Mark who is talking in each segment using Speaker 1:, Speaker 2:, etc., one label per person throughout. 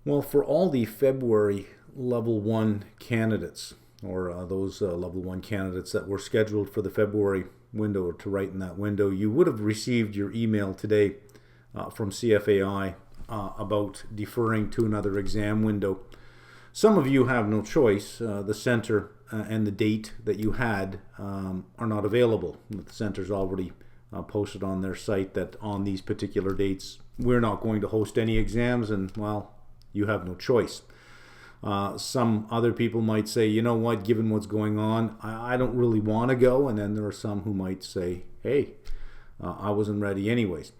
Speaker 1: Well, for all the February Level 1 candidates, or those Level 1 candidates that were scheduled for the February window or to write in that window, you would have received your email today from CFAI about deferring to another exam window. Some of you have no choice. The center and the date that you had are not available. The center's already posted on their site that on these particular dates we're not going to host any exams, and well, you have no choice. Some other people might say, you know what, given what's going on, I don't really want to go. And then there are some who might say, hey, I wasn't ready anyways.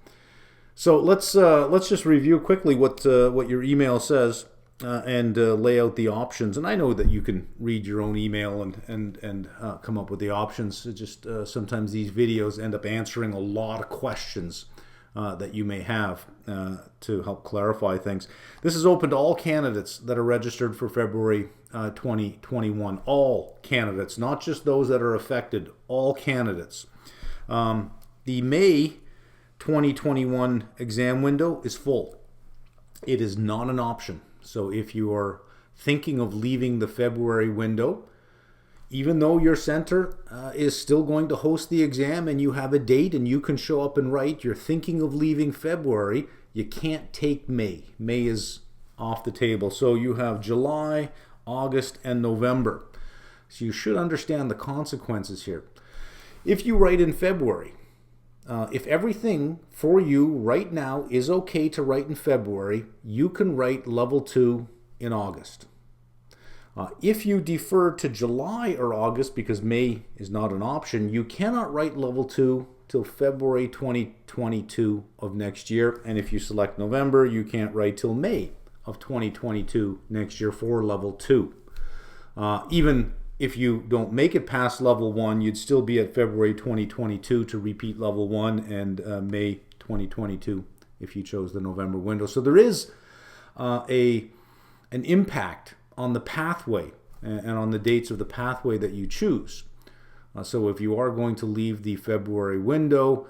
Speaker 1: So let's just review quickly what your email says and lay out the options. And I know that you can read your own email and come up with the options. It just sometimes these videos end up answering a lot of questions that you may have to help clarify things. This is open to all candidates that are registered for February 2021. All candidates, not just those that are affected, all candidates. The May 2021 exam window is full. It is not an option. So if you are thinking of leaving the February window, even though your center is still going to host the exam and you have a date and you can show up and write, you're thinking of leaving February, you can't take May. May is off the table. So you have July, August, and November. So you should understand the consequences here. If you write in February, if everything for you right now is okay to write in February, you can write level 2 in August. If you defer to July or August, because May is not an option, you cannot write level 2 till February 2022 of next year. And if you select November, you can't write till May of 2022 next year for level 2. Even if you don't make it past level 1, you'd still be at February 2022 to repeat level 1 and May 2022 if you chose the November window. So there is an impact on the pathway and on the dates of the pathway that you choose. So if you are going to leave the February window,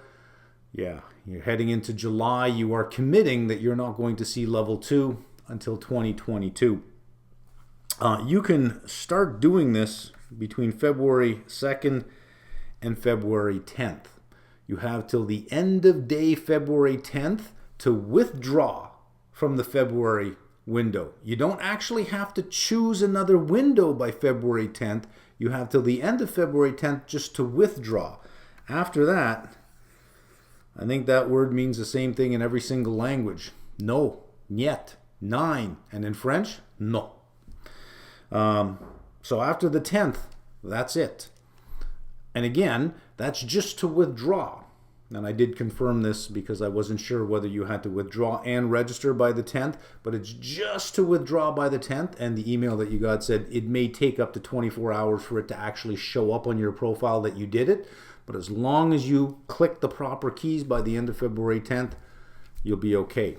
Speaker 1: yeah, you're heading into July, you are committing that you're not going to see level 2 until 2022. You can start doing this between February 2nd and February 10th. You have till the end of day February 10th to withdraw from the February window. You don't actually have to choose another window by February 10th. You have till the end of February 10th just to withdraw. After that, I think that word means the same thing in every single language. No, niet, nein, and in French, no. So after the 10th, that's it. And again, that's just to withdraw. And I did confirm this because I wasn't sure whether you had to withdraw and register by the 10th, but it's just to withdraw by the 10th. And the email that you got said it may take up to 24 hours for it to actually show up on your profile that you did it. But as long as you click the proper keys by the end of February 10th, you'll be okay.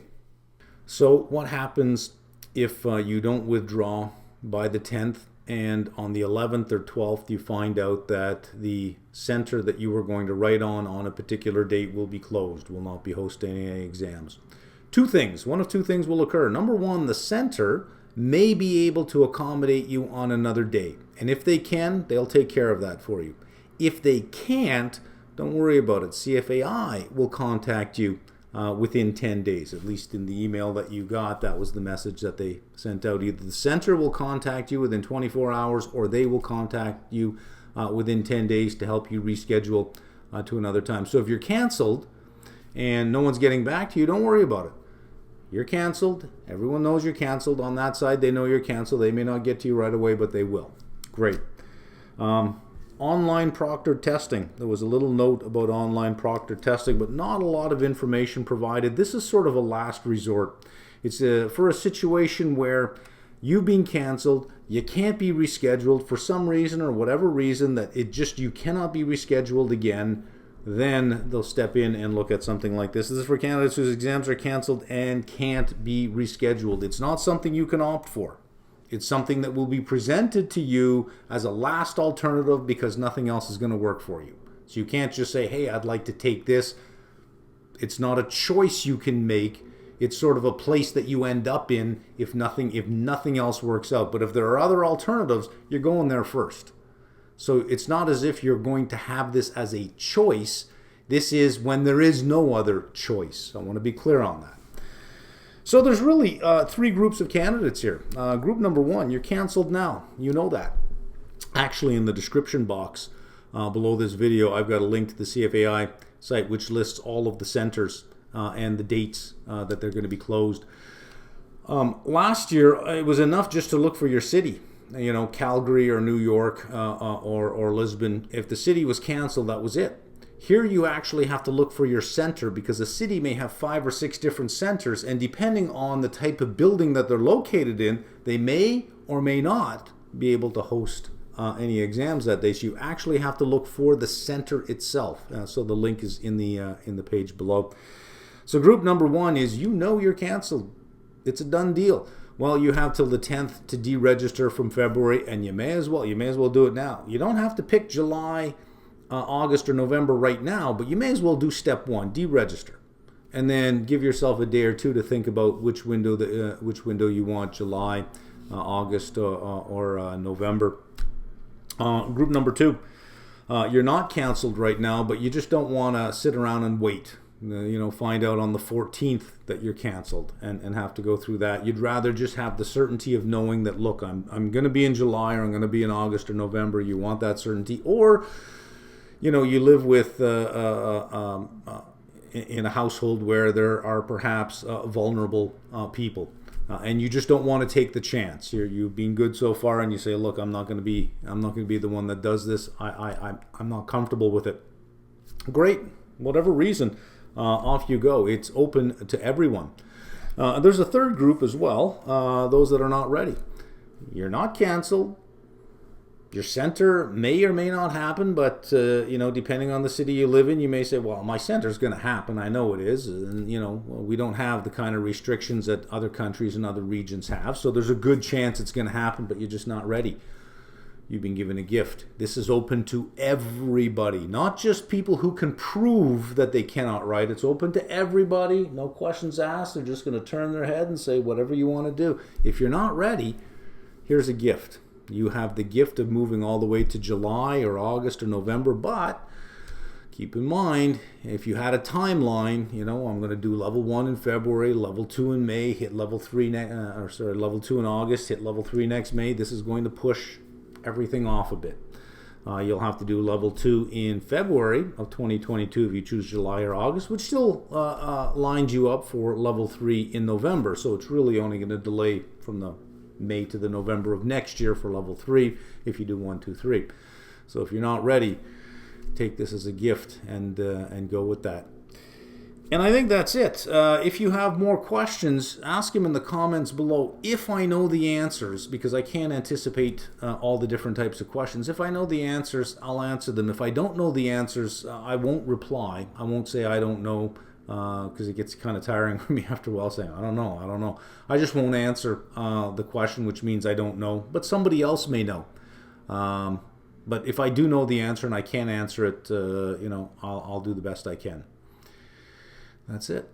Speaker 1: So what happens if you don't withdraw by the 10th and on the 11th or 12th you find out that the center that you were going to write on a particular date will be closed, will not be hosting any exams? One of two things will occur. Number one, the center may be able to accommodate you on another date. And if they can, they'll take care of that for you. If they can't, don't worry about it. CFAI will contact you within 10 days. At least in the email that you got, that was the message that they sent out. Either the center will contact you within 24 hours or they will contact you within 10 days to help you reschedule to another time. So if you're canceled and no one's getting back to you, don't worry about it. You're canceled. Everyone knows you're canceled. On that side, they know you're canceled. They may not get to you right away, but they will. Great. Online proctored testing. There was a little note about online proctored testing, but not a lot of information provided. This is sort of a last resort. It's for a situation where you've been canceled, you can't be rescheduled for some reason or whatever reason that you cannot be rescheduled again. Then they'll step in and look at something like this. This is for candidates whose exams are canceled and can't be rescheduled. It's not something you can opt for. It's something that will be presented to you as a last alternative because nothing else is going to work for you. So you can't just say, hey, I'd like to take this. It's not a choice you can make. It's sort of a place that you end up in if nothing else works out. But if there are other alternatives, you're going there first. So it's not as if you're going to have this as a choice. This is when there is no other choice. I want to be clear on that. So there's really three groups of candidates here. Group number one, you're canceled now. You know that. Actually, in the description box below this video, I've got a link to the CFAI site which lists all of the centers and the dates that they're going to be closed. Last year, it was enough just to look for your city. You know, Calgary or New York or Lisbon. If the city was canceled, that was it. Here you actually have to look for your center because a city may have 5 or 6 different centers, and depending on the type of building that they're located in, they may or may not be able to host any exams that day. So you actually have to look for the center itself. So the link is in the page below. So group number one is, you know, you're canceled. It's a done deal. Well, you have till the 10th to deregister from February, and you may as well do it now. You don't have to pick July, August, or November right now, but you may as well do step one, deregister, and then give yourself a day or two to think about which window you want, July, August, or November. Group number two, you're not canceled right now, but you just don't want to sit around and wait. You know, find out on the 14th that you're canceled and have to go through that. You'd rather just have the certainty of knowing that, look, I'm going to be in July, or I'm going to be in August or November. You want that certainty. Or, you know, you live with in a household where there are perhaps vulnerable people, and you just don't want to take the chance. You've been good so far, and you say, look, I'm not going to be the one that does this. I'm not comfortable with it. Great, whatever reason. Off you go. It's open to everyone. There's a third group as well, those that are not ready. You're not canceled. Your center may or may not happen, but you know, depending on the city you live in, you may say, well, my center's going to happen. I know it is. And, you know, we don't have the kind of restrictions that other countries and other regions have. So there's a good chance it's going to happen, but you're just not ready. You've been given a gift. This is open to everybody, not just people who can prove that they cannot write. It's open to everybody, no questions asked. They're just going to turn their head and say whatever you want to do. If you're not ready, here's a gift. You have the gift of moving all the way to July or August or November, but keep in mind, if you had a timeline, you know, I'm going to do level 1 in February, level 2 in May, hit level 3 level 2 in August, hit level 3 next May. This is going to push everything off a bit. You'll have to do level 2 in February of 2022 if you choose July or August, which still lines you up for level 3 in November. So it's really only going to delay from the May to the November of next year for level 3 if you do 1, 2, 3. So if you're not ready, take this as a gift and go with that. And I think that's it. If you have more questions, ask them in the comments below. If I know the answers, because I can't anticipate all the different types of questions. If I know the answers, I'll answer them. If I don't know the answers, I won't reply. I won't say I don't know, because it gets kind of tiring for me after a while saying, I don't know. I just won't answer the question, which means I don't know. But somebody else may know. But if I do know the answer and I can't answer it, you know, I'll do the best I can. That's it.